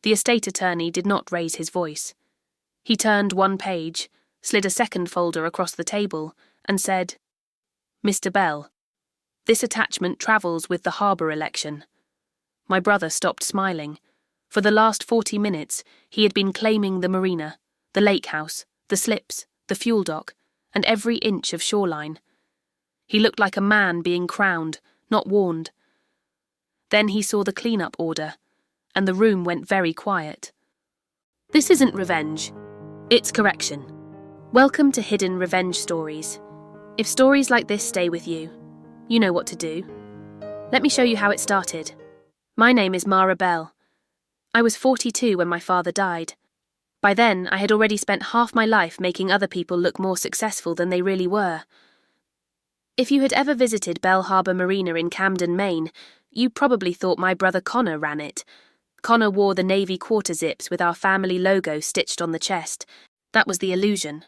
The estate attorney did not raise his voice. He turned one page, slid a second folder across the table, and said, "Mr. Bell, this attachment travels with the harbour election." My brother stopped smiling. For the last 40 minutes, he had been claiming the marina, the lake house, the slips, the fuel dock, and every inch of shoreline. He looked like a man being crowned, not warned. Then he saw the clean-up order, and the room went very quiet. This isn't revenge. It's correction. Welcome to Hidden Revenge Stories. If stories like this stay with you, you know what to do. Let me show you how it started. My name is Mara Bell. I was 42 when my father died. By then, I had already spent half my life making other people look more successful than they really were. If you had ever visited Bell Harbour Marina in Camden, Maine, you probably thought my brother Connor ran it. Connor wore the navy quarter zips with our family logo stitched on the chest. That was the illusion.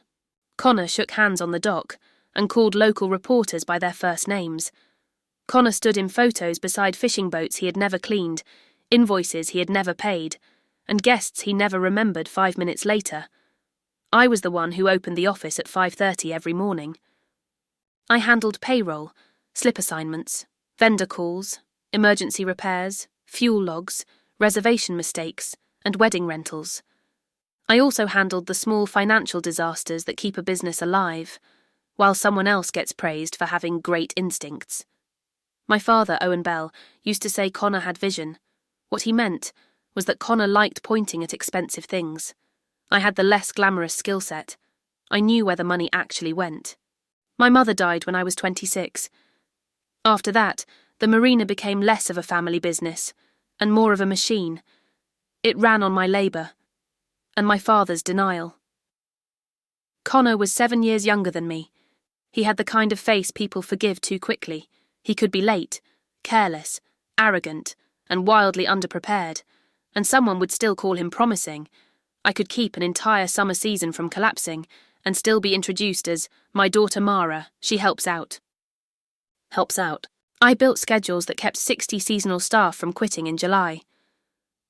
Connor shook hands on the dock and called local reporters by their first names. Connor stood in photos beside fishing boats he had never cleaned, invoices he had never paid, and guests he never remembered 5 minutes later. I was the one who opened the office at 5:30 every morning. I handled payroll, slip assignments, vendor calls, emergency repairs, fuel logs, reservation mistakes, and wedding rentals. I also handled the small financial disasters that keep a business alive, while someone else gets praised for having great instincts. My father, Owen Bell, used to say Connor had vision. What he meant was that Connor liked pointing at expensive things. I had the less glamorous skill set. I knew where the money actually went. My mother died when I was 26. After that, the marina became less of a family business and more of a machine. It ran on my labour and my father's denial. Connor was 7 years younger than me. He had the kind of face people forgive too quickly. He could be late, careless, arrogant, and wildly underprepared, and someone would still call him promising. I could keep an entire summer season from collapsing and still be introduced as my daughter Mara, she helps out. Helps out. I built schedules that kept 60 seasonal staff from quitting in July.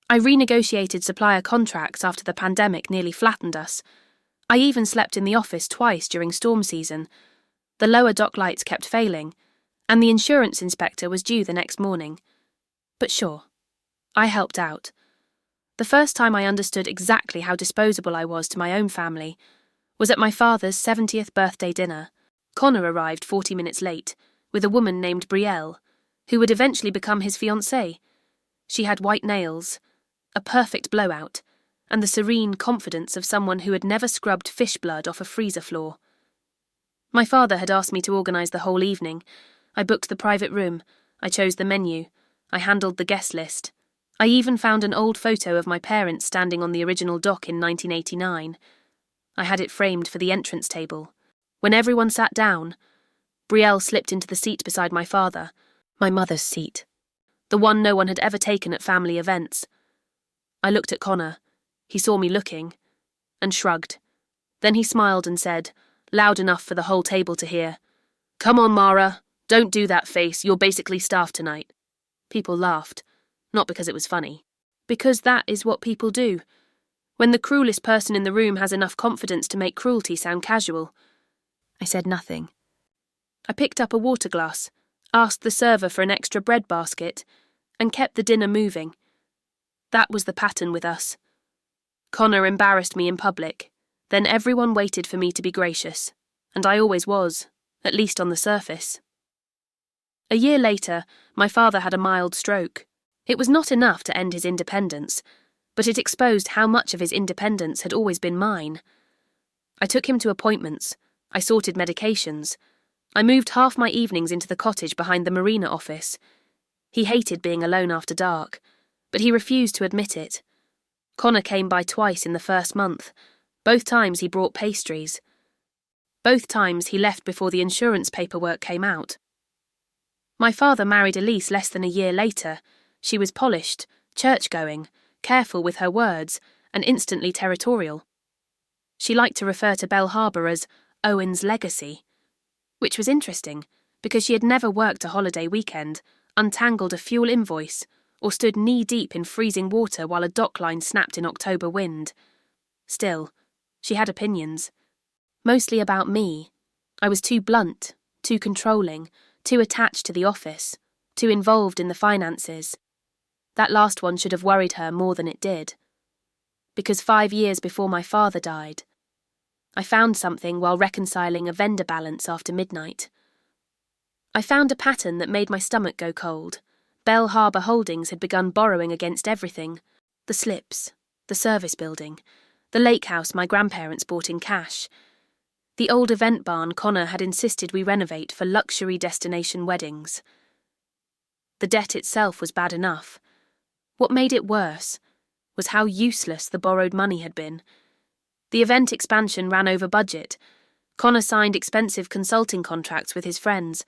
I renegotiated supplier contracts after the pandemic nearly flattened us. I even slept in the office twice during storm season. The lower dock lights kept failing, and the insurance inspector was due the next morning. But sure, I helped out. The first time I understood exactly how disposable I was to my own family was at my father's 70th birthday dinner. Connor arrived 40 minutes late, with a woman named Brielle, who would eventually become his fiancée. She had white nails, a perfect blowout, and the serene confidence of someone who had never scrubbed fish blood off a freezer floor. My father had asked me to organise the whole evening. I booked the private room, I chose the menu, I handled the guest list. I even found an old photo of my parents standing on the original dock in 1989. I had it framed for the entrance table. When everyone sat down, Brielle slipped into the seat beside my father, my mother's seat, the one no one had ever taken at family events. I looked at Connor. He saw me looking, and shrugged. Then he smiled and said, loud enough for the whole table to hear, "Come on, Mara, don't do that face, you're basically staff tonight." People laughed, not because it was funny, because that is what people do. When the cruelest person in the room has enough confidence to make cruelty sound casual. I said nothing. I picked up a water glass, asked the server for an extra bread basket, and kept the dinner moving. That was the pattern with us. Connor embarrassed me in public, then everyone waited for me to be gracious, and I always was, at least on the surface. A year later, my father had a mild stroke. It was not enough to end his independence, but it exposed how much of his independence had always been mine. I took him to appointments, I sorted medications, I moved half my evenings into the cottage behind the marina office. He hated being alone after dark, but he refused to admit it. Connor came by twice in the first month. Both times he brought pastries. Both times he left before the insurance paperwork came out. My father married Elise less than a year later. She was polished, church-going, careful with her words, and instantly territorial. She liked to refer to Bell Harbour as Owen's legacy, which was interesting because she had never worked a holiday weekend, untangled a fuel invoice, or stood knee-deep in freezing water while a dock line snapped in October wind. Still, she had opinions. Mostly about me. I was too blunt, too controlling, too attached to the office, too involved in the finances. That last one should have worried her more than it did. Because 5 years before my father died, I found something while reconciling a vendor balance after midnight. I found a pattern that made my stomach go cold. Bell Harbour Holdings had begun borrowing against everything. The slips, the service building, the lake house my grandparents bought in cash. The old event barn Connor had insisted we renovate for luxury destination weddings. The debt itself was bad enough. What made it worse was how useless the borrowed money had been. The event expansion ran over budget. Connor signed expensive consulting contracts with his friends.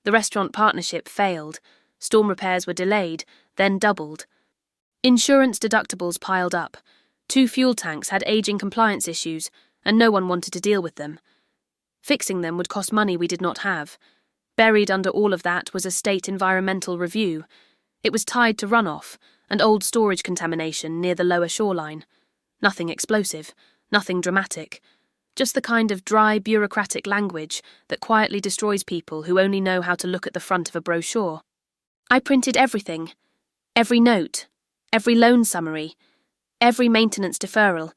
The restaurant partnership failed. Storm repairs were delayed, then doubled. Insurance deductibles piled up. 2 fuel tanks had aging compliance issues, and no one wanted to deal with them. Fixing them would cost money we did not have. Buried under all of that was a state environmental review. It was tied to runoff and old storage contamination near the lower shoreline. Nothing explosive, nothing dramatic. Just the kind of dry, bureaucratic language that quietly destroys people who only know how to look at the front of a brochure. I printed everything. Every note. Every loan summary. Every maintenance deferral.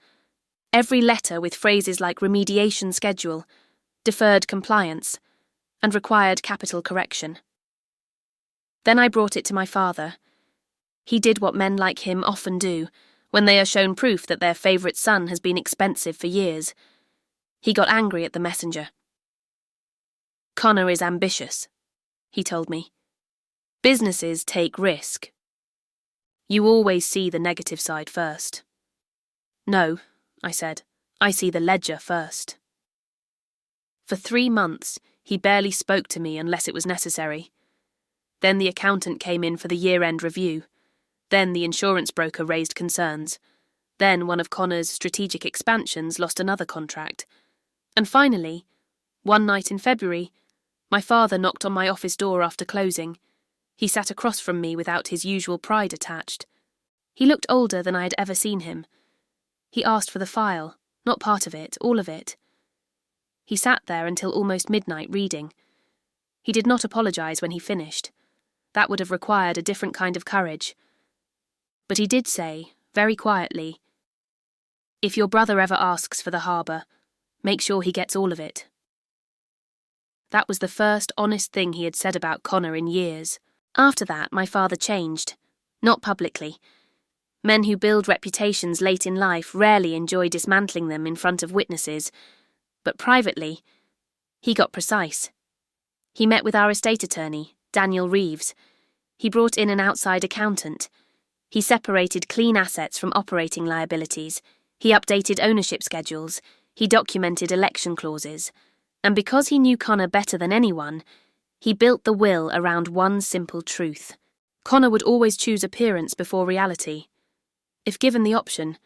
Every letter with phrases like remediation schedule, deferred compliance, and required capital correction. Then I brought it to my father. He did what men like him often do when they are shown proof that their favourite son has been expensive for years. He got angry at the messenger. "Connor is ambitious," he told me. "Businesses take risk. You always see the negative side first." "No," I said. "I see the ledger first." For 3 months, he barely spoke to me unless it was necessary. Then the accountant came in for the year-end review. Then the insurance broker raised concerns. Then one of Connor's strategic expansions lost another contract. And finally, one night in February, my father knocked on my office door after closing. He sat across from me without his usual pride attached. He looked older than I had ever seen him. He asked for the file, not part of it, all of it. He sat there until almost midnight reading. He did not apologize when he finished. That would have required a different kind of courage. But he did say, very quietly, "If your brother ever asks for the harbour, make sure he gets all of it." That was the first honest thing he had said about Connor in years. After that, my father changed. Not publicly. Men who build reputations late in life rarely enjoy dismantling them in front of witnesses. But privately, he got precise. He met with our estate attorney, Daniel Reeves. He brought in an outside accountant. He separated clean assets from operating liabilities. He updated ownership schedules. He documented election clauses. And because he knew Connor better than anyone, he built the will around one simple truth. Connor would always choose appearance before reality. If given the option,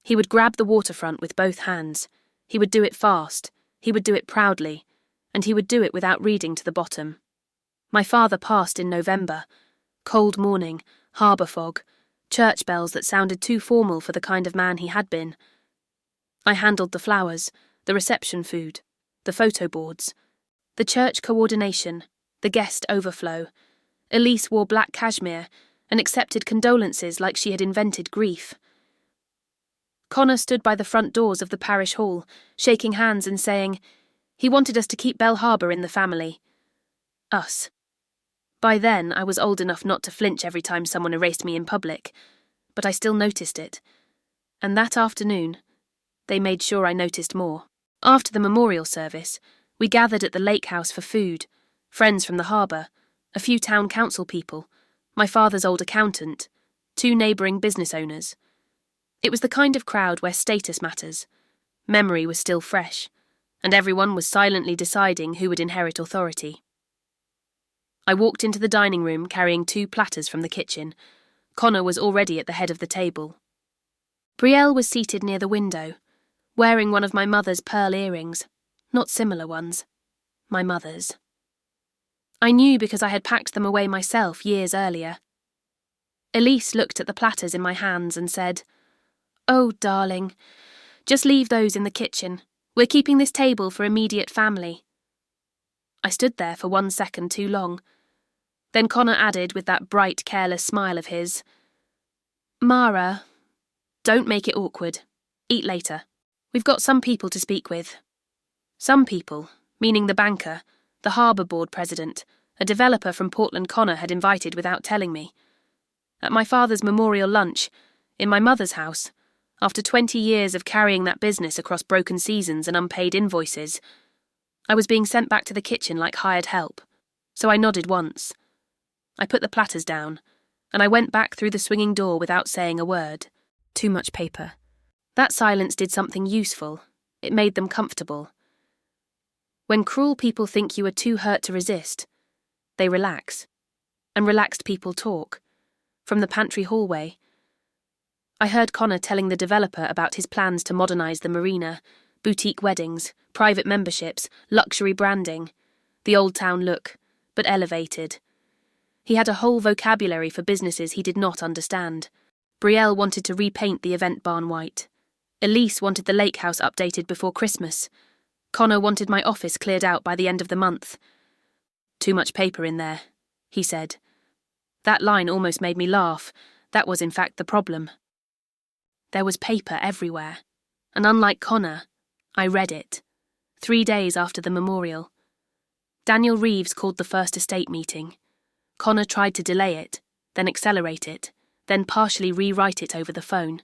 he would grab the waterfront with both hands. He would do it fast. He would do it proudly. And he would do it without reading to the bottom. My father passed in November. Cold morning, harbour fog, church bells that sounded too formal for the kind of man he had been. I handled the flowers, the reception food, the photo boards, the church coordination, the guest overflow. Elise wore black cashmere and accepted condolences like she had invented grief. Connor stood by the front doors of the parish hall, shaking hands and saying, he wanted us to keep Bell Harbour in the family. Us. By then, I was old enough not to flinch every time someone erased me in public, but I still noticed it. And that afternoon, they made sure I noticed more. After the memorial service, we gathered at the lake house for food, friends from the harbour, a few town council people, my father's old accountant, 2 neighbouring business owners. It was the kind of crowd where status matters. Memory was still fresh, and everyone was silently deciding who would inherit authority. I walked into the dining room carrying 2 platters from the kitchen. Connor was already at the head of the table. Brielle was seated near the window, wearing one of my mother's pearl earrings, not similar ones. My mother's. I knew because I had packed them away myself years earlier. Elise looked at the platters in my hands and said, "Oh, darling, just leave those in the kitchen. We're keeping this table for immediate family." I stood there for 1 second too long. Then Connor added with that bright, careless smile of his, "Mara, don't make it awkward. Eat later. We've got some people to speak with." Some people, meaning the banker, the harbour board president, a developer from Portland Connor had invited without telling me. At my father's memorial lunch, in my mother's house, after 20 years of carrying that business across broken seasons and unpaid invoices, I was being sent back to the kitchen like hired help, so I nodded once. I put the platters down, and I went back through the swinging door without saying a word. Too much paper. That silence did something useful. It made them comfortable. When cruel people think you are too hurt to resist, they relax. And relaxed people talk. From the pantry hallway, I heard Connor telling the developer about his plans to modernise the marina, boutique weddings, private memberships, luxury branding, the old town look, but elevated. He had a whole vocabulary for businesses he did not understand. Brielle wanted to repaint the event barn white. Elise wanted the lake house updated before Christmas. Connor wanted my office cleared out by the end of the month. "Too much paper in there," he said. That line almost made me laugh. That was in fact the problem. There was paper everywhere, and unlike Connor, I read it. 3 days after the memorial. Daniel Reeves called the first estate meeting. Connor tried to delay it, then accelerate it, then partially rewrite it over the phone.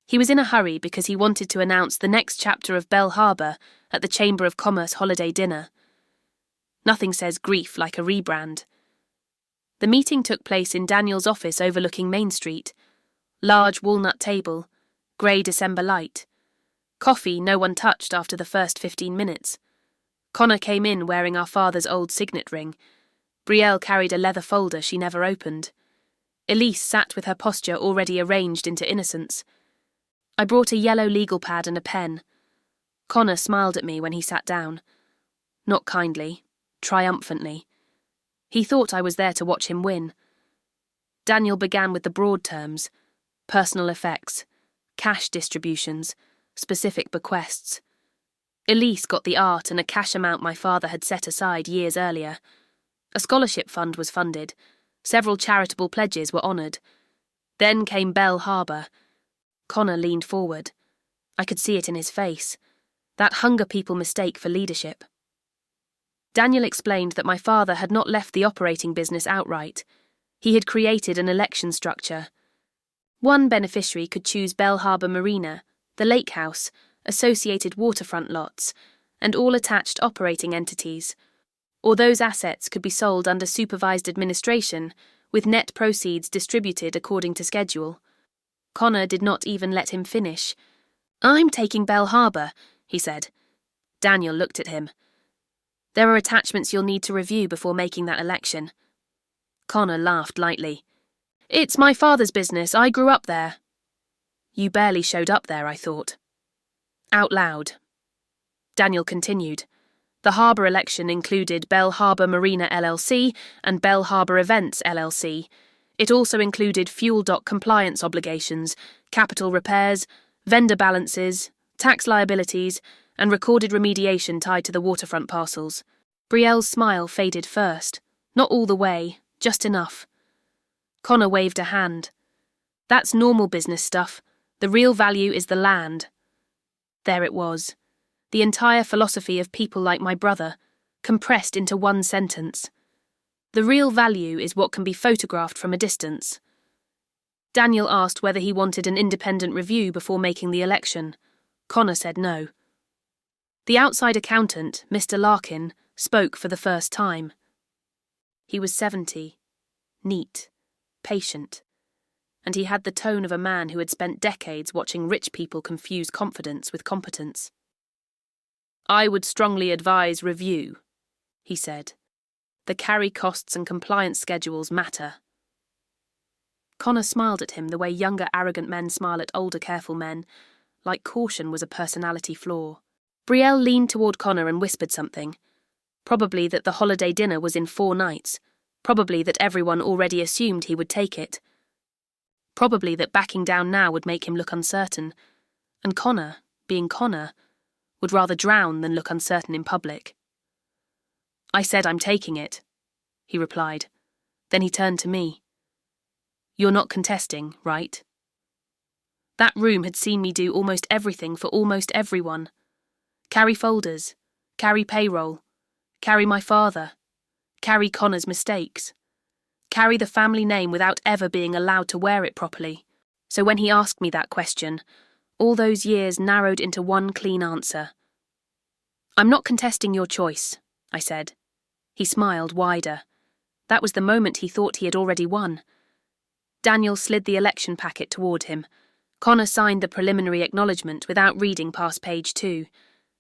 He was in a hurry because he wanted to announce the next chapter of Bell Harbour at the Chamber of Commerce holiday dinner. Nothing says grief like a rebrand. The meeting took place in Daniel's office overlooking Main Street. Large walnut table, grey December light. Coffee no one touched after the first 15 minutes. Connor came in wearing our father's old signet ring. Brielle carried a leather folder she never opened. Elise sat with her posture already arranged into innocence. I brought a yellow legal pad and a pen. Connor smiled at me when he sat down. Not kindly, triumphantly. He thought I was there to watch him win. Daniel began with the broad terms: personal effects, cash distributions, specific bequests. Elise got the art and a cash amount my father had set aside years earlier. A scholarship fund was funded. Several charitable pledges were honoured. Then came Bell Harbour. Connor leaned forward. I could see it in his face. That hunger people mistake for leadership. Daniel explained that my father had not left the operating business outright. He had created an election structure. One beneficiary could choose Bell Harbour Marina, the lake house, associated waterfront lots, and all attached operating entities, or those assets could be sold under supervised administration, with net proceeds distributed according to schedule. Connor did not even let him finish. "I'm taking Bell Harbour," he said. Daniel looked at him. "There are attachments you'll need to review before making that election." Connor laughed lightly. "It's my father's business. I grew up there." "You barely showed up there, I thought." Out loud. Daniel continued. The harbour election included Bell Harbour Marina LLC and Bell Harbour Events LLC. It also included fuel dock compliance obligations, capital repairs, vendor balances, tax liabilities, and recorded remediation tied to the waterfront parcels. Brielle's smile faded first. Not all the way, just enough. Connor waved a hand. "That's normal business stuff. The real value is the land." There it was. The entire philosophy of people like my brother, compressed into one sentence. The real value is what can be photographed from a distance. Daniel asked whether he wanted an independent review before making the election. Connor said no. The outside accountant, Mr. Larkin, spoke for the first time. He was 70, neat, patient, and he had the tone of a man who had spent decades watching rich people confuse confidence with competence. "I would strongly advise review," he said. "The carry costs and compliance schedules matter." Connor smiled at him the way younger arrogant men smile at older careful men, like caution was a personality flaw. Brielle leaned toward Connor and whispered something. Probably that the holiday dinner was in 4 nights. Probably that everyone already assumed he would take it. Probably that backing down now would make him look uncertain, and Connor, being Connor, would rather drown than look uncertain in public. "I said I'm taking it," he replied. Then he turned to me. "You're not contesting, right?" That room had seen me do almost everything for almost everyone. Carry folders, carry payroll, carry my father, carry Connor's mistakes, carry the family name without ever being allowed to wear it properly. So when he asked me that question, all those years narrowed into one clean answer. "I'm not contesting your choice," I said. He smiled wider. That was the moment he thought he had already won. Daniel slid the election packet toward him. Connor signed the preliminary acknowledgement without reading past page 2.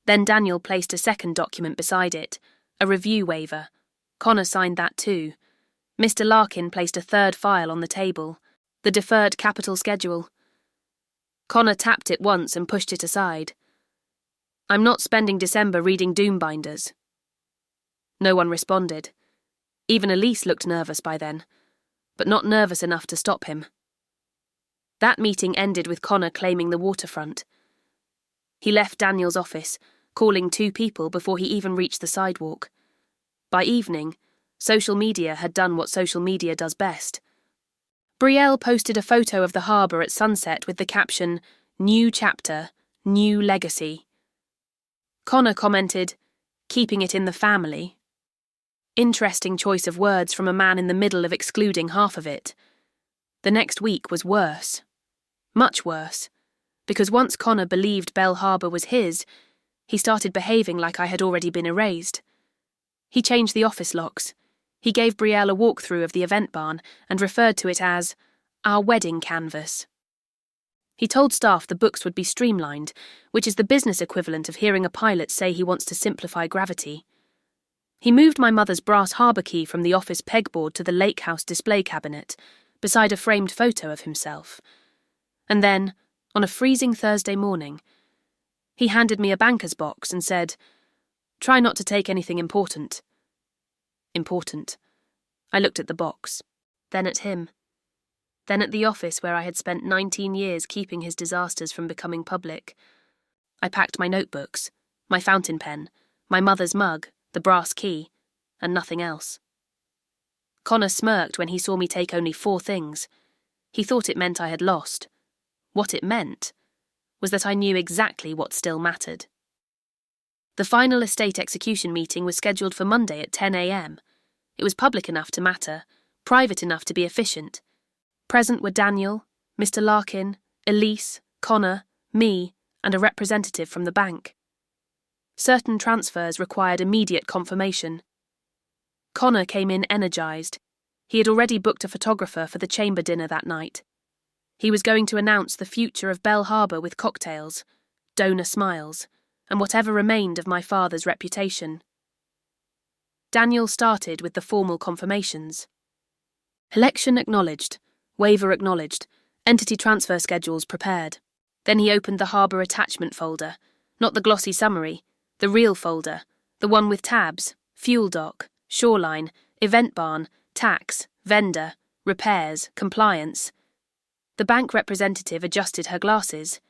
Then Daniel placed a second document beside it, a review waiver. Connor signed that too. Mr. Larkin placed a third file on the table, the deferred capital schedule. Connor tapped it once and pushed it aside. "I'm not spending December reading Doombinders." No one responded. Even Elise looked nervous by then, but not nervous enough to stop him. That meeting ended with Connor claiming the waterfront. He left Daniel's office, calling 2 people before he even reached the sidewalk. By evening, social media had done what social media does best. Brielle posted a photo of the harbour at sunset with the caption, "New chapter, new legacy." Connor commented, "Keeping it in the family." Interesting choice of words from a man in the middle of excluding half of it. The next week was worse. Much worse. Because once Connor believed Bell Harbour was his, he started behaving like I had already been erased. He changed the office locks. He gave Brielle a walkthrough of the event barn and referred to it as our wedding canvas. He told staff the books would be streamlined, which is the business equivalent of hearing a pilot say he wants to simplify gravity. He moved my mother's brass harbour key from the office pegboard to the lake house display cabinet, beside a framed photo of himself. And then, on a freezing Thursday morning, he handed me a banker's box and said, "Try not to take anything important." Important. I looked at the box, then at him, then at the office where I had spent 19 years keeping his disasters from becoming public. I packed my notebooks, my fountain pen, my mother's mug, the brass key, and nothing else. Connor smirked when he saw me take only 4 things. He thought it meant I had lost. What it meant was that I knew exactly what still mattered. The final estate execution meeting was scheduled for Monday at 10 a.m. It was public enough to matter, private enough to be efficient. Present were Daniel, Mr. Larkin, Elise, Connor, me, and a representative from the bank. Certain transfers required immediate confirmation. Connor came in energised. He had already booked a photographer for the chamber dinner that night. He was going to announce the future of Bell Harbour with cocktails, donor smiles, and whatever remained of my father's reputation. Daniel started with the formal confirmations. Election acknowledged, waiver acknowledged, entity transfer schedules prepared. Then he opened the harbour attachment folder, not the glossy summary, the real folder, the one with tabs, fuel dock, shoreline, event barn, tax, vendor, repairs, compliance. The bank representative adjusted her glasses.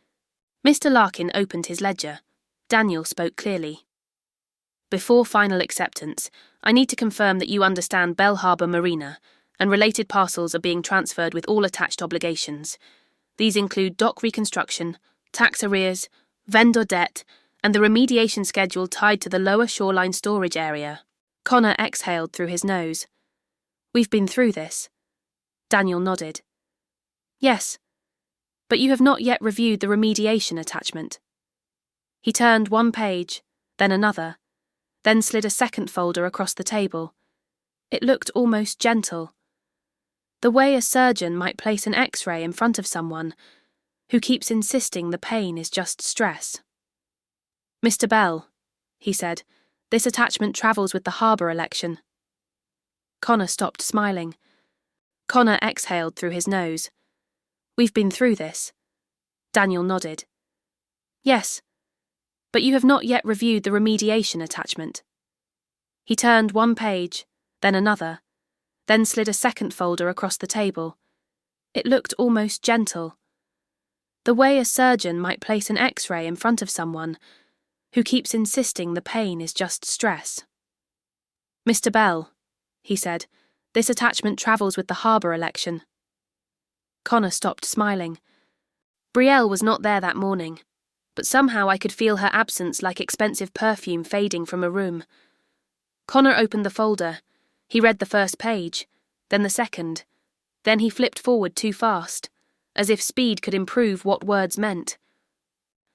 Mr. Larkin opened his ledger. Daniel spoke clearly. "Before final acceptance, I need to confirm that you understand Bell Harbour Marina, and related parcels are being transferred with all attached obligations. These include dock reconstruction, tax arrears, vendor debt, and the remediation schedule tied to the lower shoreline storage area." Connor exhaled through his nose. "We've been through this." Daniel nodded. "Yes, but you have not yet reviewed the remediation attachment." He turned one page, then another, then slid a second folder across the table. It looked almost gentle. The way a surgeon might place an X-ray in front of someone who keeps insisting the pain is just stress. "Mr. Bell," he said, "this attachment travels with the harbour election." Connor stopped smiling. Connor exhaled through his nose. "We've been through this." Daniel nodded. "Yes, but you have not yet reviewed the remediation attachment." He turned one page, then another, then slid a second folder across the table. It looked almost gentle. The way a surgeon might place an X-ray in front of someone who keeps insisting the pain is just stress. "Mr. Bell," he said, "this attachment travels with the harbour election." Connor stopped smiling. Brielle was not there that morning, but somehow I could feel her absence like expensive perfume fading from a room. Connor opened the folder. He read the first page, then the second. Then he flipped forward too fast, as if speed could improve what words meant.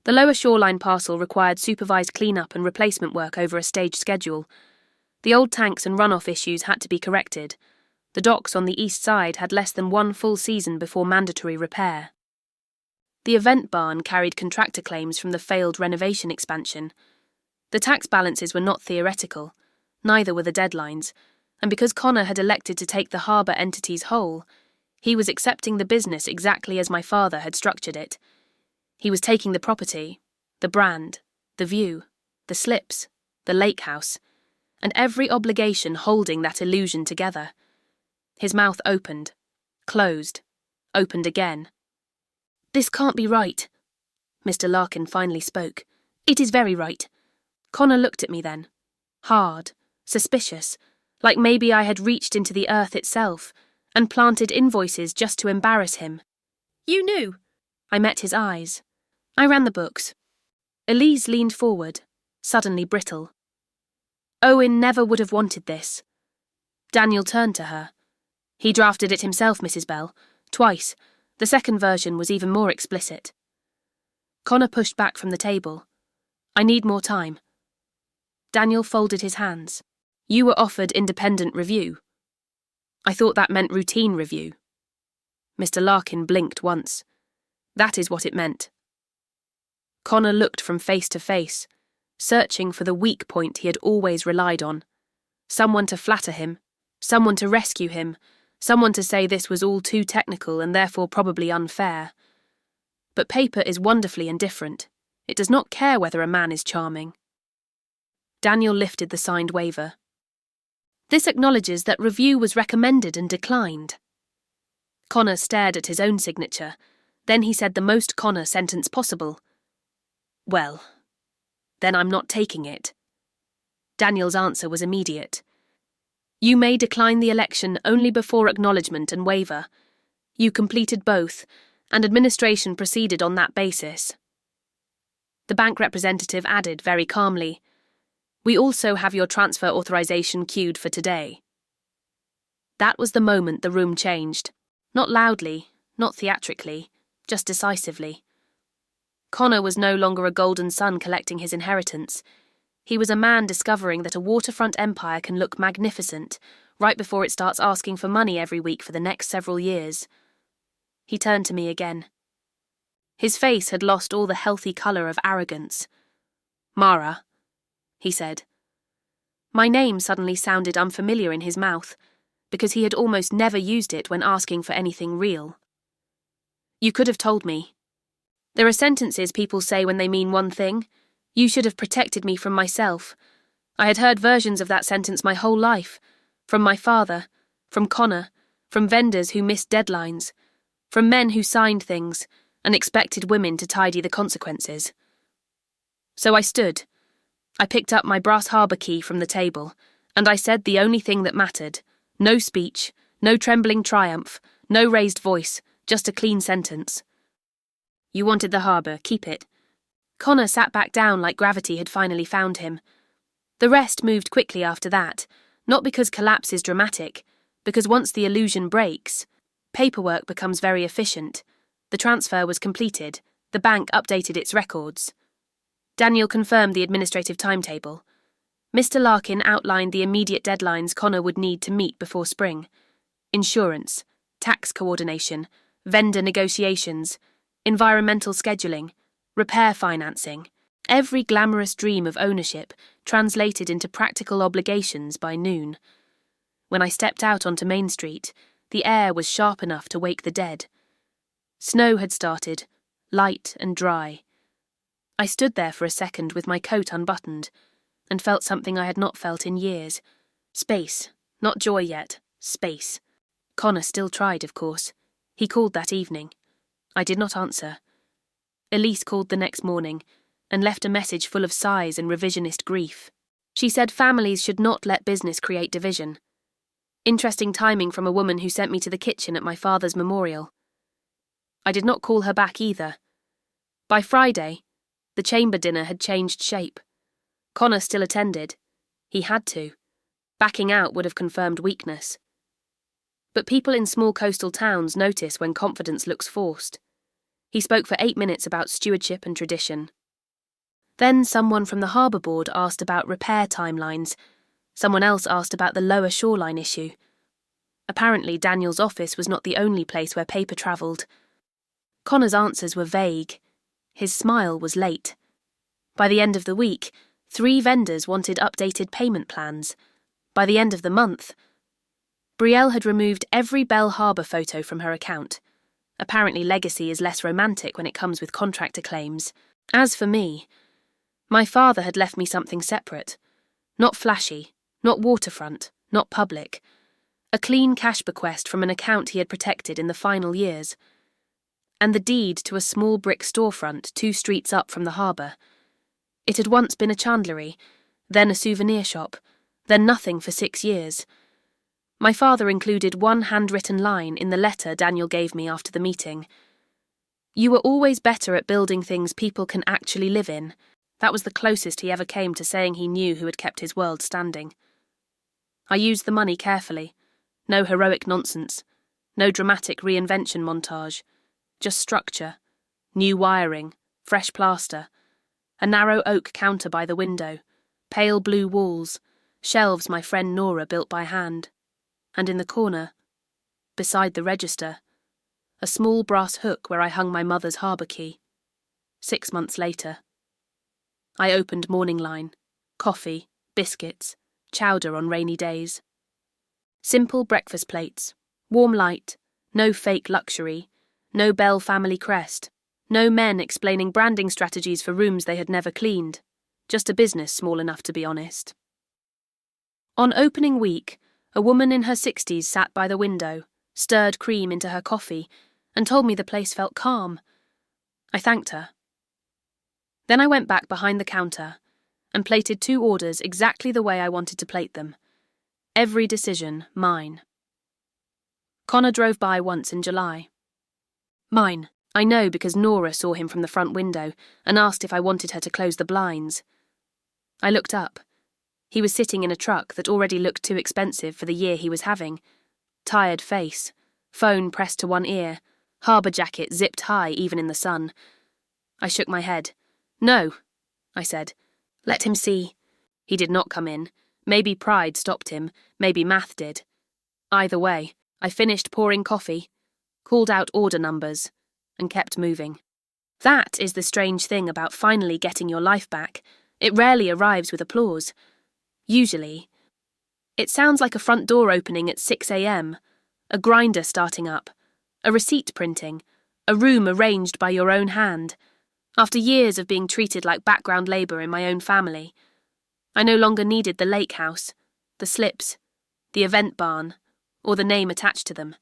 The lower shoreline parcel required supervised cleanup and replacement work over a staged schedule. The old tanks and runoff issues had to be corrected. The docks on the east side had less than one full season before mandatory repair. The event barn carried contractor claims from the failed renovation expansion. The tax balances were not theoretical, neither were the deadlines, and because Connor had elected to take the harbour entities whole, he was accepting the business exactly as my father had structured it. He was taking the property, the brand, the view, the slips, the lake house, and every obligation holding that illusion together. His mouth opened, closed, opened again. "This can't be right." Mr. Larkin finally spoke. "It is very right." Connor looked at me then, hard, suspicious, like maybe I had reached into the earth itself and planted invoices just to embarrass him. "You knew." I met his eyes. I ran the books. Elise leaned forward, suddenly brittle. "Owen never would have wanted this." Daniel turned to her. "He drafted it himself, Mrs. Bell, twice. The second version was even more explicit." Connor pushed back from the table. "I need more time." Daniel folded his hands. "You were offered independent review." "I thought that meant routine review." Mr. Larkin blinked once. "That is what it meant." Connor looked from face to face, searching for the weak point he had always relied on. Someone to flatter him, someone to rescue him, someone to say this was all too technical and therefore probably unfair. But paper is wonderfully indifferent. It does not care whether a man is charming. Daniel lifted the signed waiver. "This acknowledges that review was recommended and declined." Connor stared at his own signature. Then he said the most Connor sentence possible. "Well, then I'm not taking it." Daniel's answer was immediate. "You may decline the election only before acknowledgement and waiver. You completed both, and administration proceeded on that basis." The bank representative added very calmly, "We also have your transfer authorization queued for today." That was the moment the room changed. Not loudly, not theatrically, just decisively. Connor was no longer a golden son collecting his inheritance. He was a man discovering that a waterfront empire can look magnificent right before it starts asking for money every week for the next several years. He turned to me again. His face had lost all the healthy colour of arrogance. "Mara," he said. My name suddenly sounded unfamiliar in his mouth, because he had almost never used it when asking for anything real. "You could have told me. There are sentences people say when they mean one thing. You should have protected me from myself. I had heard versions of that sentence my whole life. From my father, from Connor, from vendors who missed deadlines, from men who signed things and expected women to tidy the consequences. So I stood. I picked up my brass harbour key from the table, and I said the only thing that mattered. No speech, no trembling triumph, no raised voice, just a clean sentence. "You wanted the harbour, keep it." Connor sat back down like gravity had finally found him. The rest moved quickly after that, not because collapse is dramatic, because once the illusion breaks, paperwork becomes very efficient. The transfer was completed. The bank updated its records. Daniel confirmed the administrative timetable. Mr. Larkin outlined the immediate deadlines Connor would need to meet before spring. Insurance, tax coordination, vendor negotiations, environmental scheduling, repair financing, every glamorous dream of ownership translated into practical obligations by noon. When I stepped out onto Main Street, the air was sharp enough to wake the dead. Snow had started, light and dry. I stood there for a second with my coat unbuttoned, and felt something I had not felt in years. Space, not joy yet, space. Connor still tried, of course. He called that evening. I did not answer. Elise called the next morning and left a message full of sighs and revisionist grief. She said families should not let business create division. Interesting timing from a woman who sent me to the kitchen at my father's memorial. I did not call her back either. By Friday, the chamber dinner had changed shape. Connor still attended. He had to. Backing out would have confirmed weakness. But people in small coastal towns notice when confidence looks forced. He spoke for 8 minutes about stewardship and tradition. Then someone from the harbour board asked about repair timelines. Someone else asked about the lower shoreline issue. Apparently Daniel's office was not the only place where paper travelled. Connor's answers were vague. His smile was late. By the end of the week, 3 vendors wanted updated payment plans. By the end of the month, Brielle had removed every Bell Harbour photo from her account. Apparently legacy is less romantic when it comes with contractor claims. As for me, my father had left me something separate. Not flashy, not waterfront, not public. A clean cash bequest from an account he had protected in the final years. And the deed to a small brick storefront 2 streets up from the harbour. It had once been a chandlery, then a souvenir shop, then nothing for 6 years. My father included one handwritten line in the letter Daniel gave me after the meeting. You were always better at building things people can actually live in. That was the closest he ever came to saying he knew who had kept his world standing. I used the money carefully. No heroic nonsense. No dramatic reinvention montage. Just structure. New wiring. Fresh plaster. A narrow oak counter by the window. Pale blue walls. Shelves my friend Nora built by hand. And in the corner, beside the register, a small brass hook where I hung my mother's harbour key. 6 months later. I opened morning line. Coffee, biscuits, chowder on rainy days. Simple breakfast plates, warm light, no fake luxury, no Bell family crest, no men explaining branding strategies for rooms they had never cleaned, just a business small enough to be honest. On opening week, a woman in her 60s sat by the window, stirred cream into her coffee, and told me the place felt calm. I thanked her. Then I went back behind the counter and plated 2 orders exactly the way I wanted to plate them. Every decision mine. Connor drove by once in July. Mine, I know because Nora saw him from the front window and asked if I wanted her to close the blinds. I looked up. He was sitting in a truck that already looked too expensive for the year he was having. Tired face, phone pressed to one ear, harbour jacket zipped high even in the sun. I shook my head. No, I said. Let him see. He did not come in. Maybe pride stopped him, maybe math did. Either way, I finished pouring coffee, called out order numbers, and kept moving. That is the strange thing about finally getting your life back. It rarely arrives with applause. Usually, it sounds like a front door opening at 6 a.m, a grinder starting up, a receipt printing, a room arranged by your own hand. After years of being treated like background labour in my own family, I no longer needed the lake house, the slips, the event barn, or the name attached to them.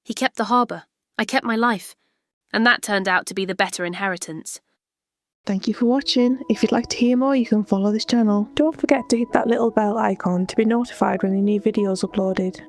He kept the harbour, I kept my life, and that turned out to be the better inheritance. Thank you for watching. If you'd like to hear more, you can follow this channel. Don't forget to hit that little bell icon to be notified when a new video is uploaded.